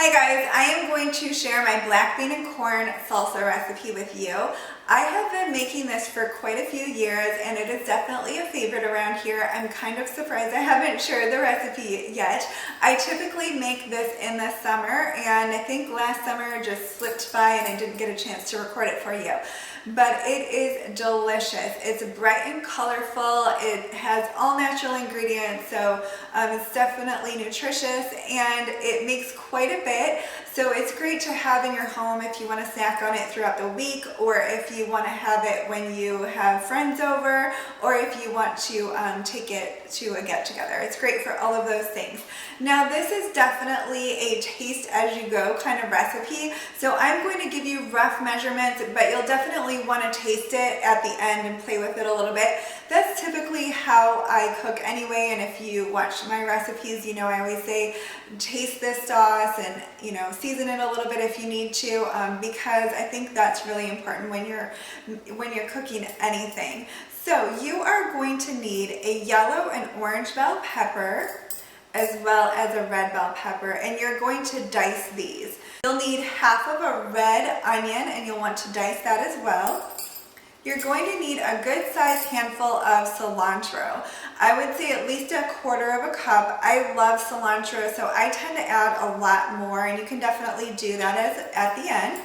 Hi guys, I am going to share my black bean and corn salsa recipe with you. I have been making this for quite a few years and it is definitely a favorite around here. I'm kind of surprised I haven't shared the recipe yet. I typically make this in the summer and I think last summer just slipped by and I didn't get a chance to record it for you. But it is delicious. It's bright and colorful. It has all natural ingredients, so it's definitely nutritious and it makes quite a bit. So it's great to have in your home if you want to snack on it throughout the week, or if you want to have it when you have friends over, or if you want to take it to a get-together. It's great for all of those things. Now this is definitely a taste as you go kind of recipe, so I'm going to give you rough measurements, but you'll definitely want to taste it at the end and play with it a little bit. That's typically how I cook anyway, and if you watch my recipes, you know I always say taste this sauce and season it a little bit if you need to, because I think that's really important when you're cooking anything. So you are going to need a yellow and orange bell pepper as well as a red bell pepper, and you're going to dice these. You'll need half of a red onion and you'll want to dice that as well. You're going to need a good sized handful of cilantro. I would say at least a quarter of a cup. I love cilantro, so I tend to add a lot more, and you can definitely do that at the end.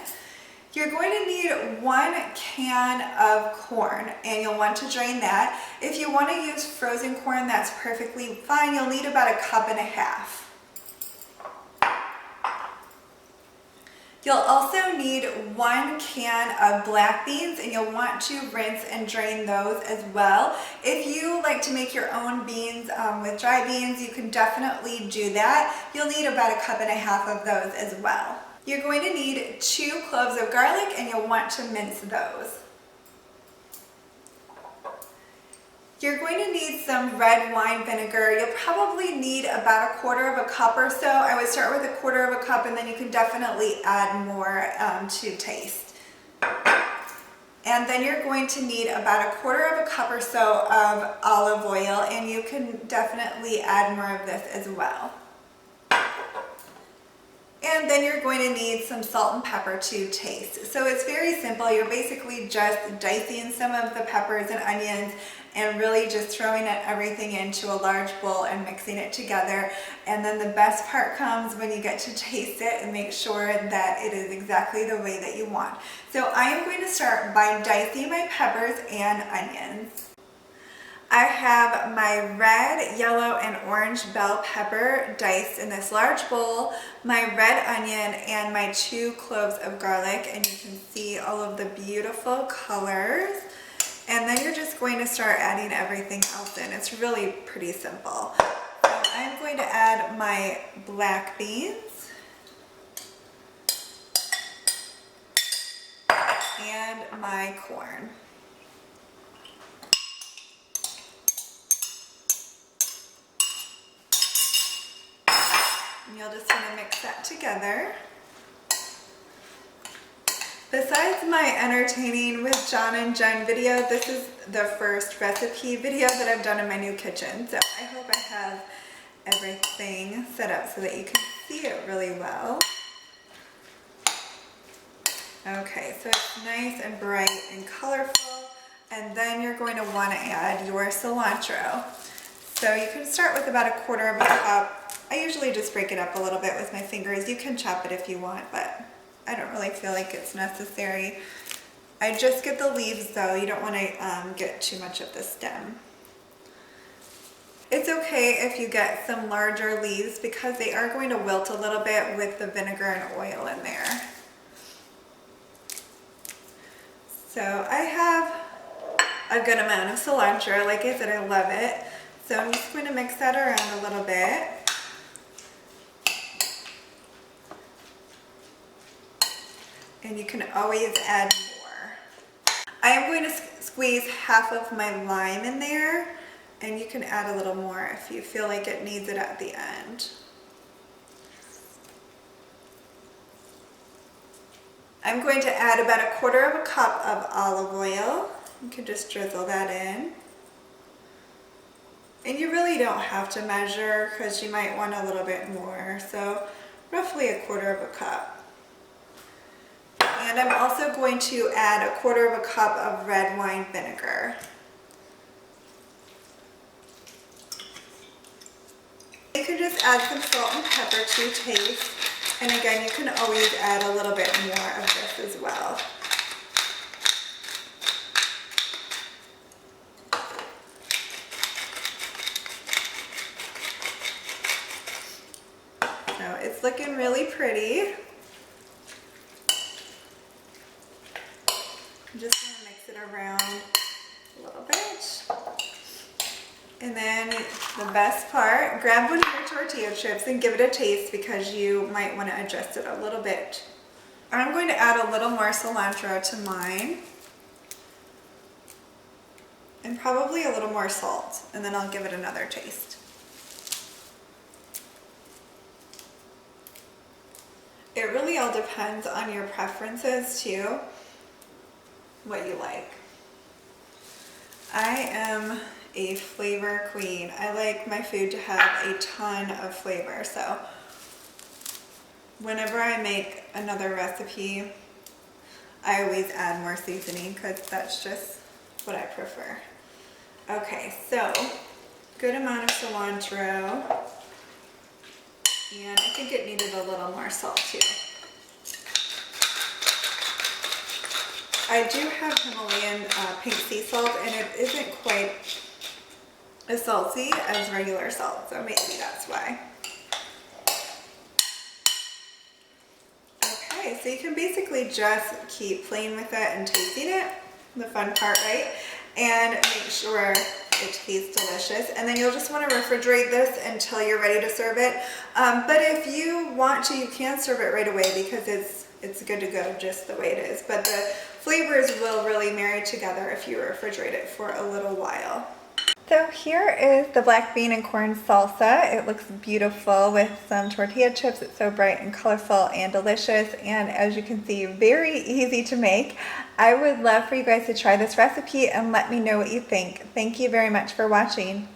You're going to need 1 can of corn, and you'll want to drain that. If you want to use frozen corn, that's perfectly fine. You'll need about 1.5 cups. You'll also need 1 can of black beans, and you'll want to rinse and drain those as well. If you like to make your own beans with dry beans, you can definitely do that. You'll need about 1.5 cups of those as well. You're going to need 2 cloves of garlic, and you'll want to mince those. You're going to need some red wine vinegar. You'll probably need about 1/4 cup or so. I would start with 1/4 cup, and then you can definitely add more to taste. And then you're going to need about 1/4 cup or so of olive oil, and you can definitely add more of this as well. And then you're going to need some salt and pepper to taste. So it's very simple. You're basically just dicing some of the peppers and onions and really just throwing everything into a large bowl and mixing it together. And then the best part comes when you get to taste it and make sure that it is exactly the way that you want. So I am going to start by dicing my peppers and onions. I have my red, yellow, and orange bell pepper diced in this large bowl, my red onion, and my 2 cloves of garlic, and you can see all of the beautiful colors. And then you're just going to start adding everything else in. It's really pretty simple. So I'm going to add my black beans and my corn. And you'll just want to mix that together. Besides my entertaining with John and Jen video, this is the first recipe video that I've done in my new kitchen. So I hope I have everything set up so that you can see it really well. Okay, so it's nice and bright and colorful. And then you're going to want to add your cilantro. So you can start with about 1/4 cup. I usually just break it up a little bit with my fingers. You can chop it if you want, but I don't really feel like it's necessary. I just get the leaves though. You don't want to get too much of the stem. It's okay if you get some larger leaves because they are going to wilt a little bit with the vinegar and oil in there. So I have a good amount of cilantro. Like I said, I love it. So I'm just going to mix that around a little bit. And you can always add more. I am going to squeeze half of my lime in there, and you can add a little more if you feel like it needs it at the end. I'm going to add about 1/4 cup of olive oil. You can just drizzle that in. And you really don't have to measure because you might want a little bit more. So roughly 1/4 cup. And I'm also going to add 1/4 cup of red wine vinegar. You can just add some salt and pepper to taste. And again, you can always add a little bit more of this as well. So it's looking really pretty. I'm just going to mix it around a little bit. And then the best part, grab one of your tortilla chips and give it a taste because you might want to adjust it a little bit. I'm going to add a little more cilantro to mine. And probably a little more salt, and then I'll give it another taste. It really all depends on your preferences too, what you like. I am a flavor queen. I like my food to have a ton of flavor, so whenever I make another recipe, I always add more seasoning because that's just what I prefer. Okay, so good amount of cilantro, and I think it needed a little more salt too. I do have Himalayan pink sea salt, and it isn't quite as salty as regular salt, so maybe that's why. Okay, so you can basically just keep playing with it and tasting it, the fun part, right? And make sure it tastes delicious. And then you'll just want to refrigerate this until you're ready to serve it. But if you want to, you can serve it right away because it's good to go just the way it is. But the flavors will really marry together if you refrigerate it for a little while. So here is the black bean and corn salsa. It looks beautiful with some tortilla chips. It's so bright and colorful and delicious, and as you can see, very easy to make. I would love for you guys to try this recipe and let me know what you think. Thank you very much for watching.